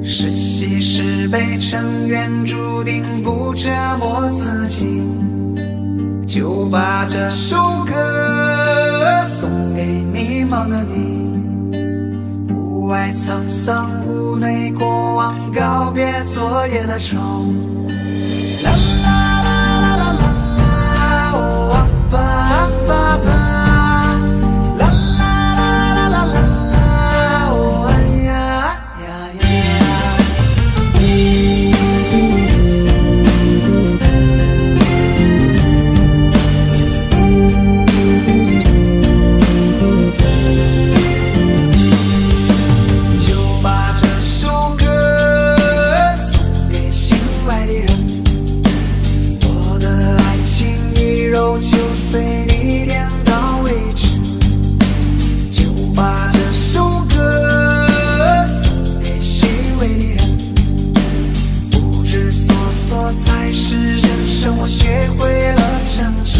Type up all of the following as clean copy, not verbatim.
是喜是悲，成愿注定不折磨自己，就把这首歌送给迷茫的你。屋外沧桑，屋内过往，告别昨夜的愁。啦啦啦啦啦啦啦，哦啊吧啊吧吧。就随你点到为止，就把这首歌送给虚伪的人。不知所措才是人生，我学会了成长。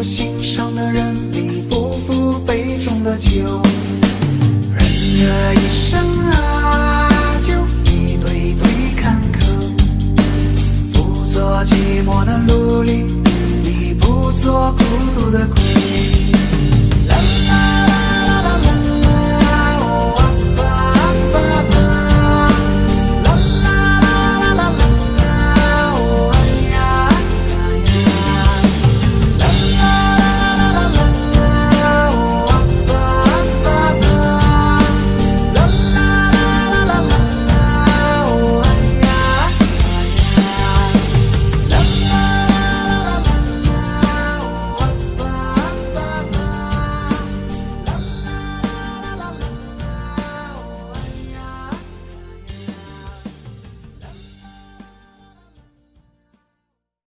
心上的人比不负杯中的酒，人这一生啊，就一堆堆坎坷，不做寂寞的奴隶，你不做孤独的苦。